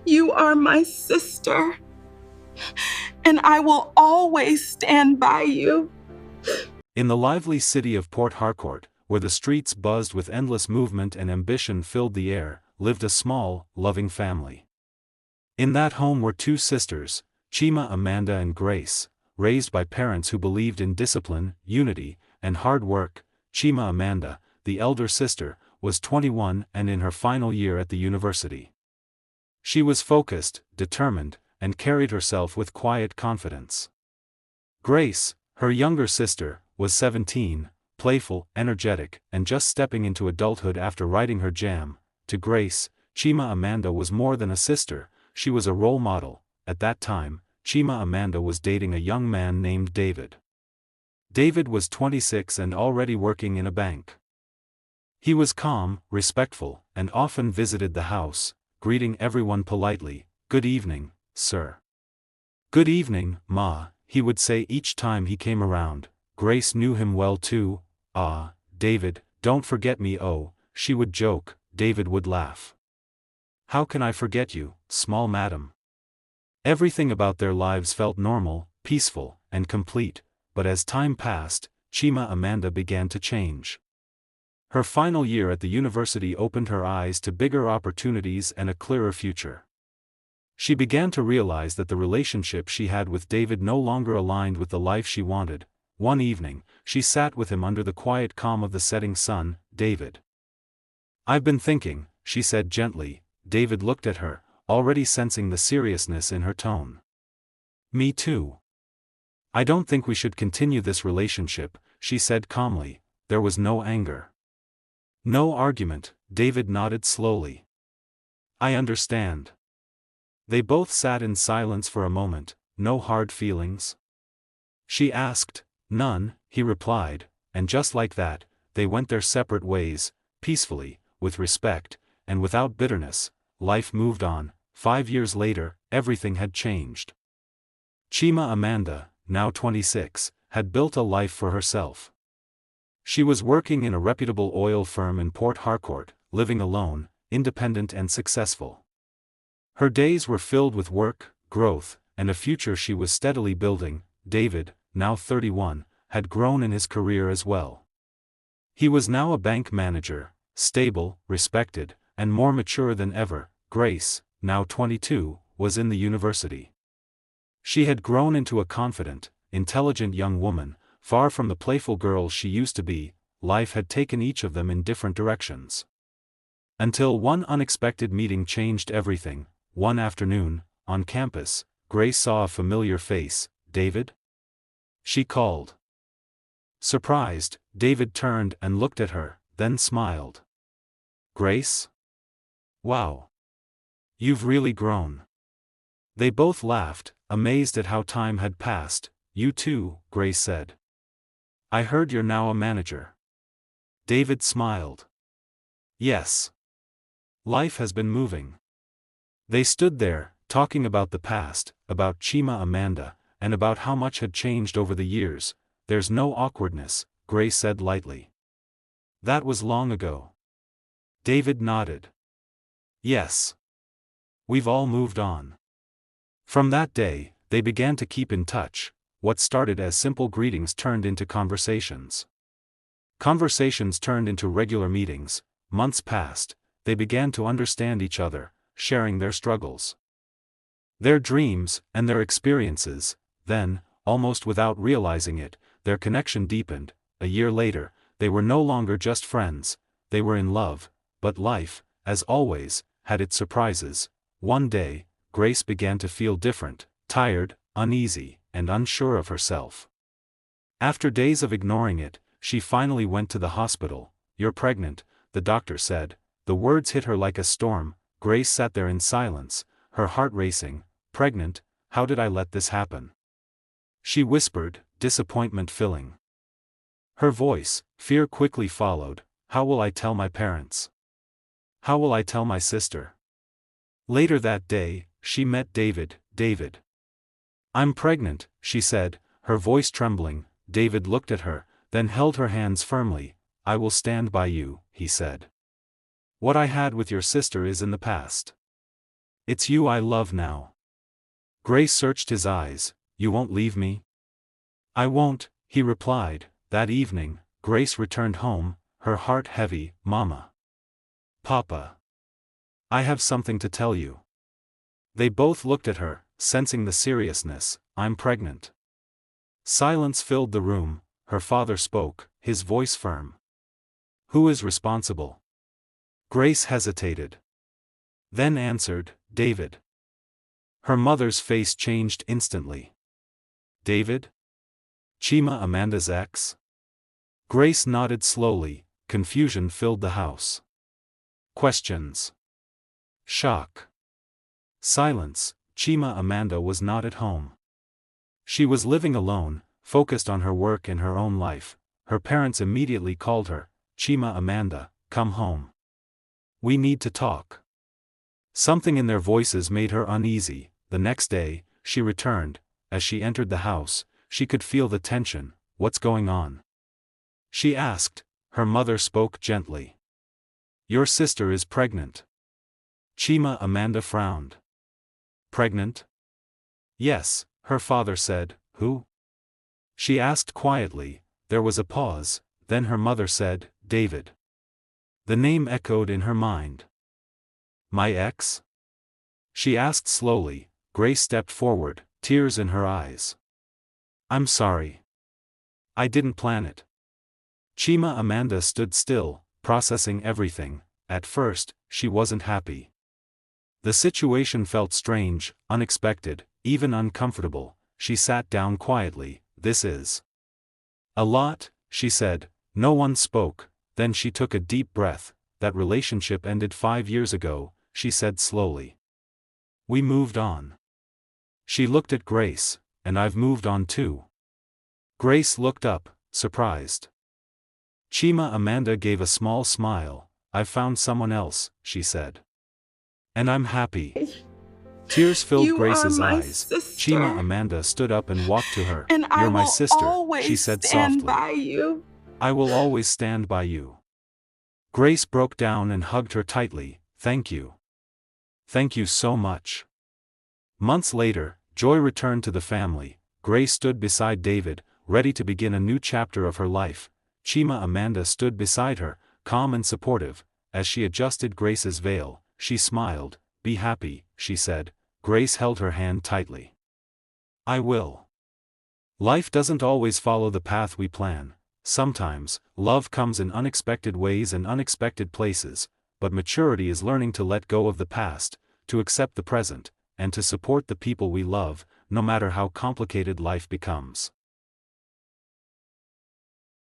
You are my sister, and I will always stand by you. In the lively city of Port Harcourt, where the streets buzzed with endless movement and ambition filled the air, lived a small, loving family. In that home were two sisters, Chima Amanda and Grace, raised by parents who believed in discipline, unity, and hard work. Chima Amanda, the elder sister, was 21 and in her final year at the university. She was focused, determined, and carried herself with quiet confidence. Grace, her younger sister, was 17, playful, energetic, and just stepping into adulthood after writing her JAM. To Grace, Chima Amanda was more than a sister, she was a role model. At that time, Chima Amanda was dating a young man named David. David was 26 and already working in a bank. He was calm, respectful, and often visited the house, greeting everyone politely. "Good evening, sir." "Good evening, Ma," he would say each time he came around. Grace knew him well too. "Ah, David, don't forget me." "Oh," she would joke. David would laugh. "How can I forget you, small madam?" Everything about their lives felt normal, peaceful, and complete, but as time passed, Chima Amanda began to change. Her final year at the university opened her eyes to bigger opportunities and a clearer future. She began to realize that the relationship she had with David no longer aligned with the life she wanted. One evening, she sat with him under the quiet calm of the setting sun. "David, I've been thinking," she said gently. David looked at her, already sensing the seriousness in her tone. "Me too. I don't think we should continue this relationship," she said calmly. There was no anger. No argument. David nodded slowly. "I understand." They both sat in silence for a moment. "No hard feelings?" she asked. "None," he replied, and just like that, they went their separate ways, peacefully, with respect, and without bitterness. Life moved on. 5 years later, everything had changed. Chima Amanda, now 26, had built a life for herself. She was working in a reputable oil firm in Port Harcourt, living alone, independent and successful. Her days were filled with work, growth, and a future she was steadily building. David, now 31, had grown in his career as well. He was now a bank manager, stable, respected, and more mature than ever. Grace, now 22, was in the university. She had grown into a confident, intelligent young woman, far from the playful girl she used to be. Life had taken each of them in different directions. Until one unexpected meeting changed everything. One afternoon, on campus, Grace saw a familiar face. "David?" she called. Surprised, David turned and looked at her, then smiled. "Grace? Wow. You've really grown." They both laughed, amazed at how time had passed. "You too," Grace said. "I heard you're now a manager." David smiled. "Yes. Life has been moving." They stood there, talking about the past, about Chima Amanda, and about how much had changed over the years. "There's no awkwardness," Grace said lightly. "That was long ago." David nodded. "Yes. We've all moved on." From that day, they began to keep in touch. What started as simple greetings turned into conversations. Conversations turned into regular meetings. Months passed, they began to understand each other, sharing their struggles, their dreams, and their experiences. Then, almost without realizing it, their connection deepened. A year later, they were no longer just friends, they were in love. But life, as always, had its surprises. One day, Grace began to feel different, tired, uneasy, and unsure of herself. After days of ignoring it, she finally went to the hospital. "You're pregnant," the doctor said. The words hit her like a storm. Grace sat there in silence, her heart racing. "Pregnant? How did I let this happen?" she whispered, disappointment filling her voice. Fear quickly followed. "How will I tell my parents? How will I tell my sister?" Later that day, she met David. "David, I'm pregnant," she said, her voice trembling. David looked at her, then held her hands firmly. "I will stand by you," he said. "What I had with your sister is in the past. It's you I love now. Grace searched his eyes. You won't leave me? I won't, he replied. That evening, Grace returned home, her heart heavy. Mama. Papa. I have something to tell you. They both looked at her, sensing the seriousness. I'm pregnant. Silence filled the room. Her father spoke, his voice firm. Who is responsible? Grace hesitated. Then answered, David. Her mother's face changed instantly. David? Chima Amanda's ex? Grace nodded slowly. Confusion filled the house. Questions. Shock. Silence. Chima Amanda was not at home. She was living alone, focused on her work and her own life. Her parents immediately called her. Chima Amanda, come home. We need to talk. Something in their voices made her uneasy. The next day, she returned. As she entered the house, she could feel the tension. What's going on? She asked. Her mother spoke gently. Your sister is pregnant. Chima Amanda frowned. Pregnant? Yes, her father said. Who? She asked quietly. There was a pause, then her mother said, David. The name echoed in her mind. My ex? She asked slowly. Grace stepped forward, tears in her eyes. I'm sorry. I didn't plan it. Chima Amanda stood still, processing everything. At first, she wasn't happy. The situation felt strange, unexpected, even uncomfortable. She sat down quietly. This is a lot, she said. No one spoke. Then she took a deep breath. That relationship ended 5 years ago, she said slowly. We moved on. She looked at Grace, and I've moved on too. Grace looked up, surprised. Chima Amanda gave a small smile. I've found someone else, she said. And I'm happy. Tears filled You Grace's are my eyes. sister. Chima Amanda stood up and walked to her. And I You're my will sister, always she said stand softly. by you. I will always stand by you. Grace broke down and hugged her tightly. Thank you. Thank you so much. Months later, joy returned to the family. Grace stood beside David, ready to begin a new chapter of her life. Chima Amanda stood beside her, calm and supportive. As she adjusted Grace's veil, she smiled. Be happy, she said. Grace held her hand tightly. I will. Life doesn't always follow the path we plan. Sometimes, love comes in unexpected ways and unexpected places, but maturity is learning to let go of the past, to accept the present, and to support the people we love, no matter how complicated life becomes.